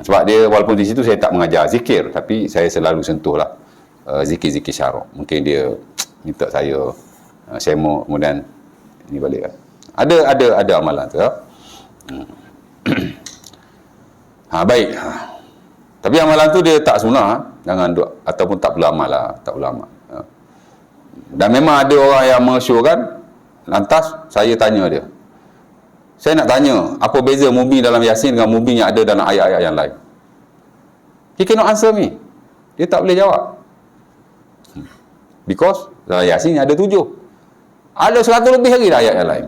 Sebab dia, walaupun di situ saya tak mengajar zikir, tapi saya selalu sentuhlah zikir-zikir syarak. Mungkin dia minta saya sema, kemudian ini balik kan. Ada amalan tu ya. Baik. Tapi amalan tu dia tak sunnah, jangan duk, ataupun tak perlu amal lah, tak perlu amal. Dan memang ada orang yang mengesyorkan, lantas saya tanya dia. Saya nak tanya, apa beza mubin dalam Yasin dengan mubin yang ada dalam ayat-ayat yang lain? He cannot answer me. Dia tak boleh jawab. Because dalam Yasin ada 7. Ada 100 lebih lagi dah ayat yang lain.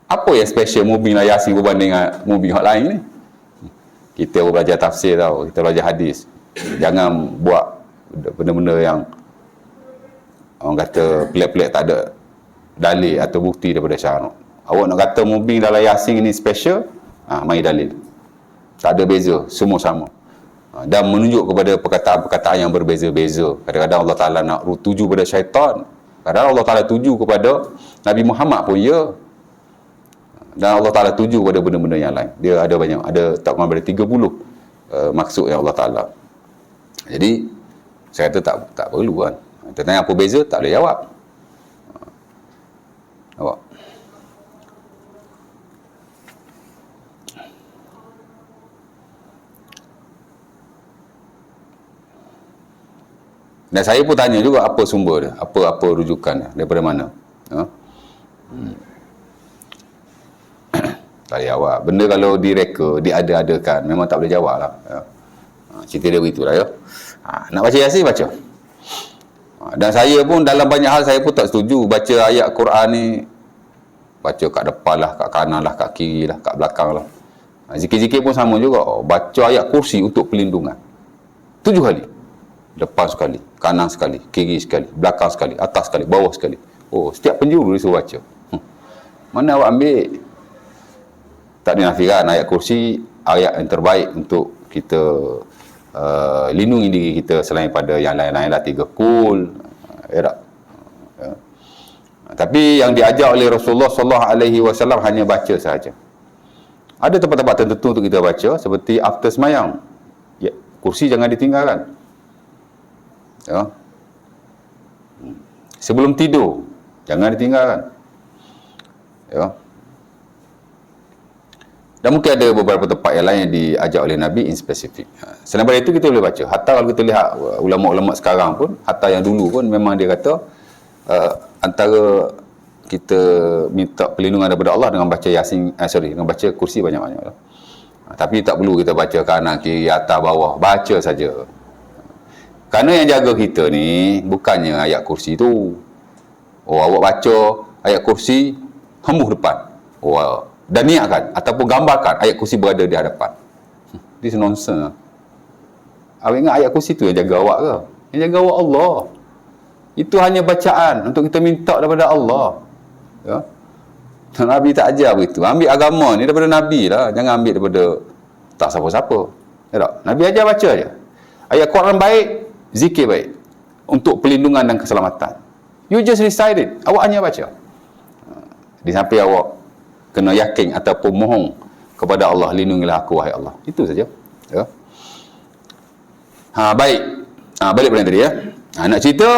Apa yang special mubin dalam Yasin berbanding dengan mubin yang lain ni? Kita belajar tafsir tau, kita belajar hadis. Jangan buat benda-benda yang orang kata pelik-pelik, tak ada dalil atau bukti daripada syarak. Awak nak kata mubin dalam Yasin ini special, mari dalil. Tak ada beza, semua sama. Dan menunjuk kepada perkataan-perkataan yang berbeza-beza. Kadang-kadang Allah Ta'ala nak tuju pada syaitan, kadang-kadang Allah Ta'ala tuju kepada Nabi Muhammad pun ya. Dan Allah Ta'ala tuju pada benda-benda yang lain. Dia ada banyak, ada tak kurang daripada 30 maksud yang Allah Ta'ala. Jadi saya kata tak perlu kan. Tanya apa beza, tak boleh jawab. Awak. Dan saya pun tanya juga apa sumber dia, apa rujukan dia, daripada mana. Tak boleh jawab. Benda kalau direka, diada-adakan, memang tak boleh jawab lah. Cerita dia begitulah ya. Nak baca Yasin, baca. Dan saya pun dalam banyak hal saya pun tak setuju baca ayat Quran ni baca kat depan lah, kat kanan lah, kat kiri lah, kat belakang lah. Zikir-zikir pun sama juga. Baca ayat kursi untuk perlindungan 7 kali. Depan sekali, kanan sekali, kiri sekali, belakang sekali, atas sekali, bawah sekali. Oh, setiap penjuru disuruh baca. Mana awak ambil? Tak dinafikan ayat kursi ayat yang terbaik untuk kita lindungi diri kita selain pada yang lain-lain lah, 3 kul. Ya. Tapi yang diajar oleh Rasulullah SAW hanya baca sahaja. Ada tempat-tempat tertentu untuk kita baca, seperti after semayang. Ya, kursi jangan ditinggalkan. Ya. Sebelum tidur jangan ditinggalkan. Ya. Dan mungkin ada beberapa tempat yang lain yang diajar oleh Nabi in spesifik. Selain daripada itu kita boleh baca. Hatta kalau kita lihat ulama-ulama sekarang pun, hatta yang dulu pun memang dia kata antara kita minta perlindungan daripada Allah dengan baca Yasin, dengan baca kursi banyak-banyak. Tapi tak perlu kita baca kanan, kiri, atas, bawah. Baca saja. Kerana yang jaga kita ni bukannya ayat kursi tu. Oh, awak baca ayat kursi hembuh depan. Oh, dan niatkan ataupun gambarkan ayat kursi berada di hadapan. This nonsense. Awak ingat ayat kursi tu yang jaga awak ke? Yang jaga awak Allah. Itu hanya bacaan untuk kita minta daripada Allah. Ya. Nabi tak ajar begitu. Ambil agama ni daripada Nabi lah. Jangan ambil daripada tak siapa-siapa. Ya tak? Nabi ajar baca je. Ayat Quran baik, zikir baik. Untuk perlindungan dan keselamatan. You just recite it. Awak hanya baca. Di samping awak kena yakin ataupun mohon kepada Allah, lindungilah aku wahai Allah. Itu saja. Ya. Baik. Balik pada yang tadi ya. Nak cerita,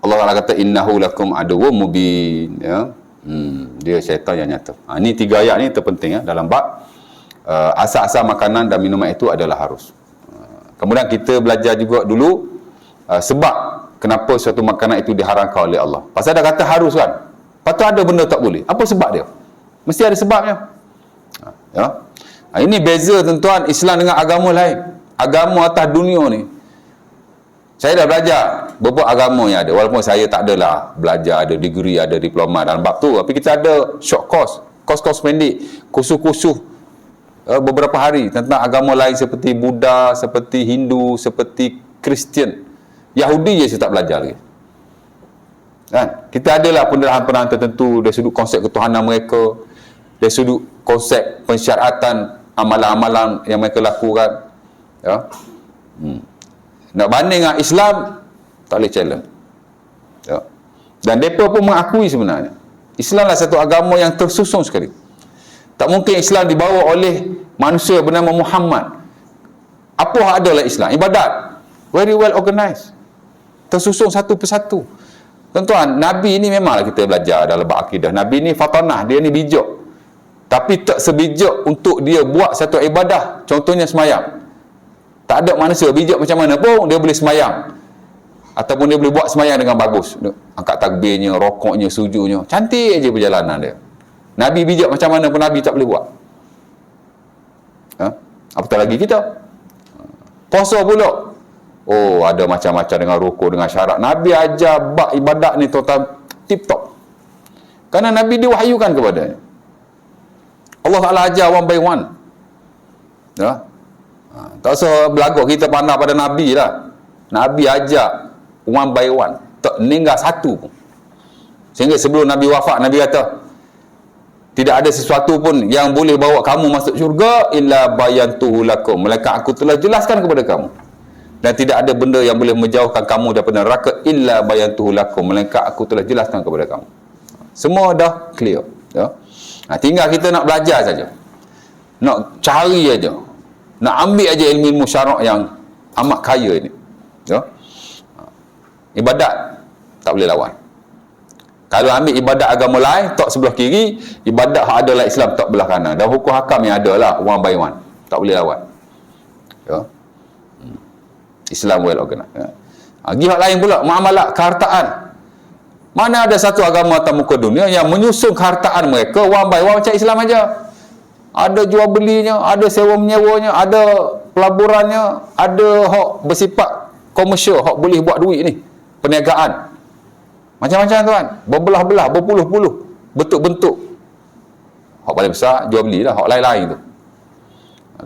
Allah Ta'ala kata innahu lakum aduwwum mubin. Ya. Dia syaitan yang nyata. Ini 3 ayat ni terpenting ya dalam bab asal-asal makanan dan minuman itu adalah harus. Kemudian kita belajar juga dulu sebab kenapa suatu makanan itu diharamkan oleh Allah. Pasal dah kata harus kan. Patut ada benda tak boleh. Apa sebab dia? Mesti ada sebabnya. Ya. Ini beza tuan-tuan Islam dengan agama lain. Agama atas dunia ni. Saya dah belajar beberapa agama yang ada. Walaupun saya tak adalah belajar, ada degree, ada diploma dalam bab tu. Tapi kita ada short course. Course pendek. Kursus-kursus beberapa hari tentang agama lain seperti Buddha, seperti Hindu, seperti Kristian. Yahudi je saya tak belajar lagi. Kan? Kita adalah penderahan-penderahan tertentu dari sudut konsep ketuhanan mereka, dari sudut konsep pensyaratan amalan-amalan yang mereka lakukan. Ya. Nak banding dengan Islam, tak boleh challenge. Ya. Dan mereka pun mengakui sebenarnya Islam adalah satu agama yang tersusun sekali. Tak mungkin Islam dibawa oleh manusia bernama Muhammad. Apa adalah Islam? Ibadat. Very well organized. Tersusun satu persatu. Tuan-tuan, Nabi ni memanglah kita belajar dalam bab akidah. Nabi ni fatanah, dia ni bijak. Tapi tak sebijak untuk dia buat satu ibadah. Contohnya semayang. Tak ada manusia bijak macam mana pun dia boleh semayang. Ataupun dia boleh buat semayang dengan bagus. Angkat takbirnya, rokoknya, sujudnya. Cantik je perjalanan dia. Nabi bijak macam mana pun Nabi tak boleh buat. Apatah lagi kita. Puasa pula. Oh, ada macam-macam dengan rukuk, dengan syarat. Nabi ajar bab ibadat ni total tip-top. Kerana Nabi diwahyukan kepadanya. Allah Ta'ala ajar one by one. Ya? Tak usah berlagak kita pandang pada Nabi lah. Nabi ajak one by one, tak meninggal satu pun. Sehingga sebelum Nabi wafat, Nabi kata, tidak ada sesuatu pun yang boleh bawa kamu masuk syurga illa bayantuhu lakum, melainkan aku telah jelaskan kepada kamu. Dan tidak ada benda yang boleh menjauhkan kamu daripada neraka illa bayantuhu lakum, melainkan aku telah jelaskan kepada kamu. Semua dah clear, ya. Tinggal kita nak belajar saja, nak cari aja, nak ambil aja ilmu syarak yang amat kaya ini, ya. Ibadat tak boleh lawan. Kalau ambil ibadat agama lain, tak sebelah kiri, ibadat hak ada lah Islam tak belah kanan. Dan hukum hakam yang ada lah one by one, tak boleh lawan, ya. Islam well organized, ya. Hak lain pula muamalat kehartaan. Mana ada satu agama atas muka dunia yang menyusun kehartaan mereka one by one macam Islam aja. Ada jual belinya, ada sewa menyewanya, ada pelaburannya, ada hak bersifat komersial, hak boleh buat duit ni, perniagaan. Macam-macam tuan, berbelah-belah, berpuluh-puluh bentuk-bentuk. Hak paling besar jual beli lah, hak lain-lain tu.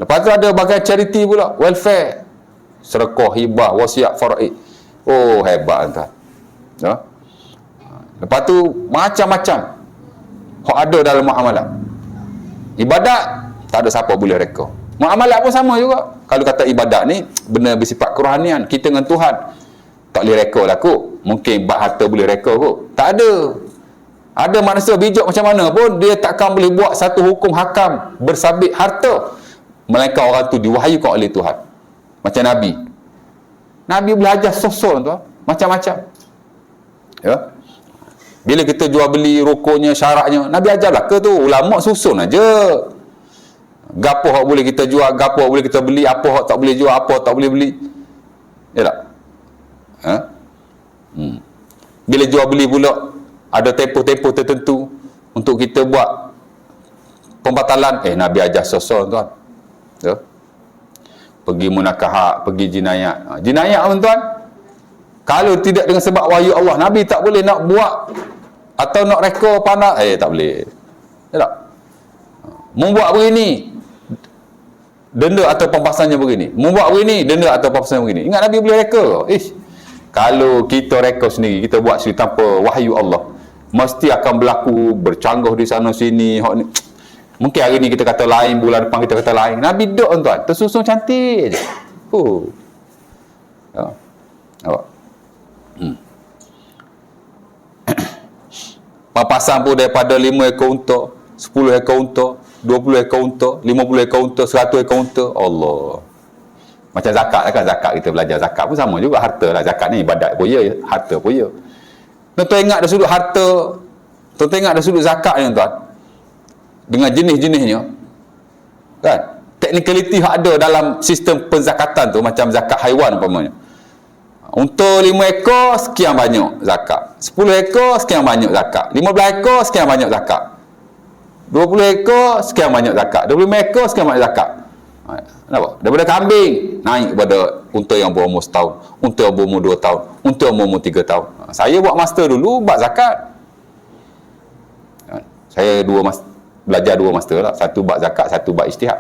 Lepas tu ada bagian charity pula, welfare, sedekah, hibah, wasiat, faraid. Oh, hebat tuan, ya. Lepas tu macam-macam hak ada dalam muamalat. Ibadat tak ada siapa boleh reka. Muamalat pun sama juga. Kalau kata ibadat ni benda bersifat kerohanian, kita dengan Tuhan, tak boleh reka lah kot. Mungkin bab harta boleh reka kot. Tak ada. Ada manusia bijak macam mana pun, dia takkan boleh buat satu hukum hakam bersabit harta, melainkan orang tu diwahyukan oleh Tuhan. Macam Nabi. Nabi boleh ajar sosok tuan, macam-macam, ya. Bila kita jual beli rukunnya, syaratnya, Nabi ajarlah ke tu? Ulama susun aja. Gapo hak boleh kita jual, gapo hak boleh kita beli, apa hak tak boleh jual, apa hak tak boleh beli. Ya tak? Bila jual beli pula, ada tempoh-tempoh tertentu untuk kita buat pembatalan. Nabi ajar sosok tuan, ya. Pergi munakahat, pergi jinayat. Jinayat tuan, kalau tidak dengan sebab wahyu Allah, Nabi tak boleh nak buat atau nak reka pandang, tak boleh. Ya tak? Membuat begini, denda atau pampasannya begini. Membuat begini, denda atau pampasannya begini. Ingat Nabi boleh reka. Kalau kita reka sendiri, kita buat sendiri tanpa wahyu Allah, mesti akan berlaku bercanggah di sana sini. Mungkin hari ni kita kata lain, bulan depan kita kata lain. Nabi dok tuan, tersusun cantik je. Ya. Nampak? Pampasan pun daripada 5 ekor unta, 10 ekor unta, 20 ekor unta, 50 ekor unta, 100 ekor unta. Allah. Macam zakat lah kan, zakat kita belajar zakat pun sama juga, harta lah. Zakat ni ibadat pun ya, harta pun ya. Tuan-tuan ingat dari sudut harta, tuan-tuan ingat dari sudut zakat ni tuan, dengan jenis-jenisnya kan, technicality yang ada dalam sistem penzakatan tu, macam zakat haiwan umpamanya. Untuk 5 ekor sekian banyak zakat, 10 ekor sekian banyak zakat, 15 ekor sekian banyak zakat, 20 ekor sekian banyak zakat, 25 ekor sekian banyak zakat. Kenapa? Daripada kambing naik kepada unta yang berumur setahun, unta yang berumur 2 tahun, unta yang berumur 3 tahun. Saya buat master dulu bab zakat. Saya belajar 2 master lah, satu bab zakat, satu bab ijtihad.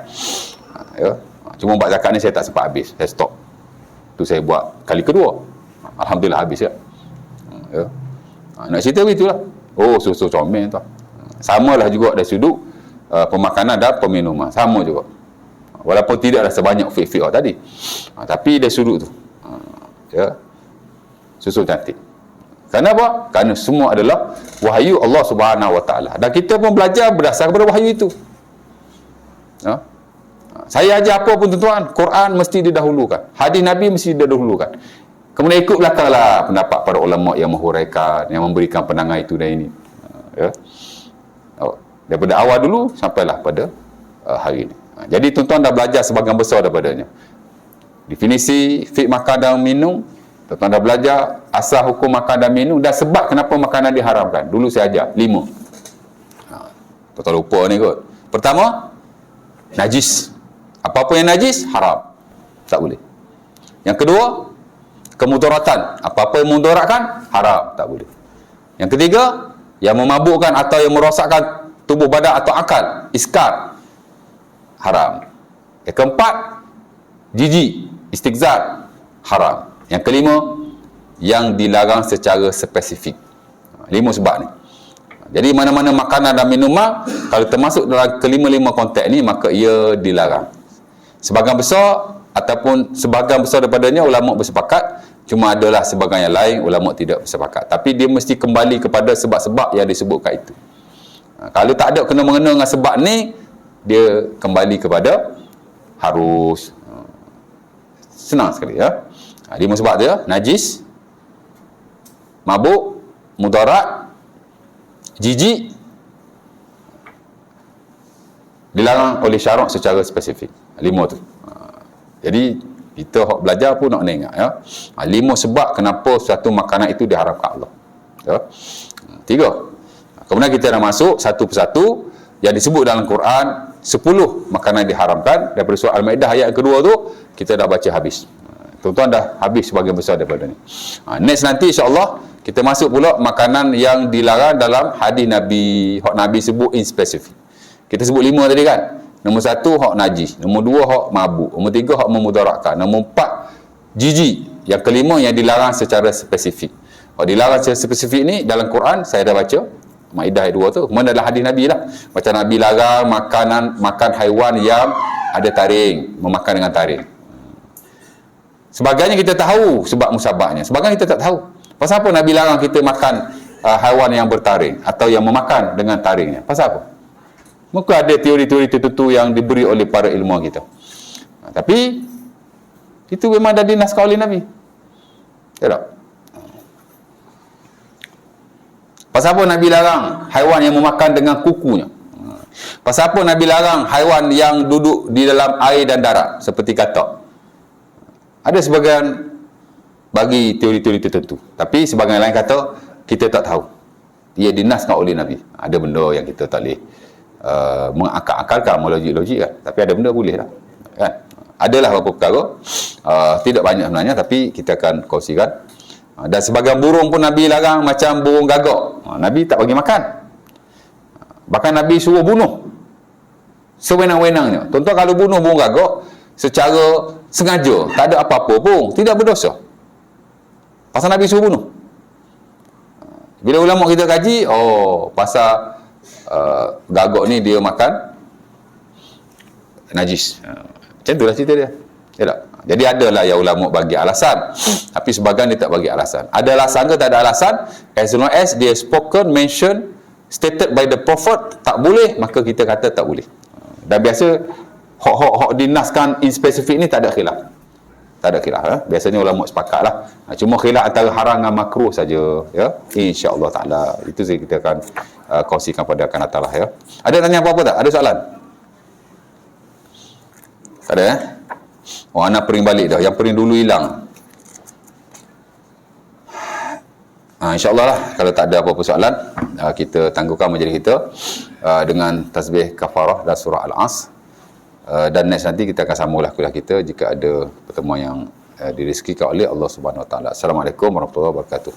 Ya. Cuma bab zakat ni saya tak sempat habis, saya stop. Tu saya buat kali kedua. Alhamdulillah habis ya. Ya. Nak cerita begitulah. Susu comel tu. Samalah juga dari sudut pemakanan dan peminuman, sama juga. Walaupun tidaklah sebanyak fiqh tadi. Tapi dari sudut tu. Ya. Susu cantik. Kenapa? Kerana semua adalah wahyu Allah Subhanahu Wa Taala. Dan kita pun belajar berdasar kepada wahyu itu. Ya. Saya ajar apa pun tuan-tuan, Quran mesti didahulukan, hadis Nabi mesti didahulukan. Kemudian ikut belakanglah pendapat para ulama yang menghuraikan, yang memberikan penangan itu dan ini. Ya. Daripada awal dulu sampailah pada hari ini. Jadi tuan-tuan dah belajar sebahagian besar daripadanya. Definisi fiqh makan dan minum, tuan-tuan dah belajar asal hukum makan dan minum dan sebab kenapa makanan diharamkan. Dulu saya ajar 5. Tuan-tuan lupa ni kot. Pertama, najis. Apa-apa yang najis, haram. Tak boleh. Yang kedua, kemudaratan. Apa-apa yang memudaratkan, haram. Tak boleh. Yang ketiga, yang memabukkan atau yang merosakkan tubuh badan atau akal, iskar, haram. Yang keempat, jijik, istighzar, haram. Yang kelima, yang dilarang secara spesifik. 5 sebab ni. Jadi mana-mana makanan dan minuman, kalau termasuk dalam kelima-lima konteks ni, maka ia dilarang. Sebahagian besar ataupun sebahagian besar daripadanya ulama bersepakat, cuma adalah sebahagian yang lain ulama tidak bersepakat. Tapi dia mesti kembali kepada sebab-sebab yang disebutkan itu. Kalau tak ada kena-mengena dengan sebab ni, dia kembali kepada harus. Senang sekali ya. 5 sebab dia: najis, mabuk, mudarat, jijik, dilarang oleh syarak secara spesifik. 5 tu. Jadi kita hok belajar pun nak ingat ya. 5 sebab kenapa suatu makanan itu diharamkan Allah. Ya. 3. Kemudian kita dah masuk satu persatu yang disebut dalam Quran 10 makanan diharamkan. Daripada surah Al-Maidah ayat kedua tu kita dah baca habis. Tuan-tuan dah habis sebahagian besar daripada ni. Next nanti insya-Allah kita masuk pula makanan yang dilarang dalam hadis Nabi, hak Nabi sebut in spesifik. Kita sebut 5 tadi kan. Nombor 1 hak najis, nombor 2 hak mabuk, nombor 3 hak memudaratkan, nombor 4 jijik, yang kelima yang dilarang secara spesifik. Hak dilarang secara spesifik ni dalam Quran saya dah baca Maidah ayat 2 tu. Kemudian adalah hadis Nabi lah. Macam Nabi larang makan haiwan yang ada taring, memakan dengan taring. Sebahagiannya kita tahu sebab musabahnya, sebahagian kita tak tahu. Pasal apa Nabi larang kita makan haiwan yang bertaring atau yang memakan dengan taringnya? Pasal apa? Mungkin ada teori-teori tertentu yang diberi oleh para ilmuwan kita. Tapi itu memang dah dinaskan oleh Nabi. Ya tak? Pasal apa Nabi larang haiwan yang memakan dengan kukunya? Pasal apa Nabi larang haiwan yang duduk di dalam air dan darat seperti katak? Ada sebahagian bagi teori-teori tertentu. Tapi sebahagian lain kata kita tak tahu. Ia dinaskan oleh Nabi. Ada benda yang kita tak boleh mengakal-akalkan, melogik-logik kan. Tapi ada benda boleh lah. Kan? Adalah beberapa perkara. Tidak banyak sebenarnya, tapi kita akan kongsikan. Dan sebahagian burung pun Nabi larang, macam burung gagak. Nabi tak bagi makan. Bahkan Nabi suruh bunuh sewenang-wenangnya. Tuan-tuan kalau bunuh burung gagak secara sengaja, tak ada apa-apa pun, tidak berdosa. Pasal Nabi suruh bunuh. Bila ulama kita kaji, pasal gagak ni dia makan najis. Macam itulah cerita dia. Ya tak? Jadi adalah yang ulama bagi alasan, tapi sebahagian dia tak bagi alasan. Ada alasan ke tak ada alasan? As long as dia spoken, mention, stated by the prophet, tak boleh, maka kita kata tak boleh. Dan biasa hak dinaskan in spesifik ni tak ada khilaf. Tak ada khilaf. Biasanya ulama sepakat lah. Cuma khilaf antara haram dan makruh saja. Ya? InsyaAllah ta'ala. Itu saja kita akan kongsikan pada akan datang lah. Ya? Ada tanya apa-apa tak? Ada soalan? Tak ada anak pering balik dah. Yang pering dulu hilang. InsyaAllah lah. Kalau tak ada apa-apa soalan, kita tangguhkan majlis kita dengan tasbih kafarah dan surah Al-As. Dan next nanti kita akan sambunglah kuliah kita jika ada pertemuan yang direzekikan oleh Allah Subhanahu Wa Taala. Assalamualaikum warahmatullahi wabarakatuh.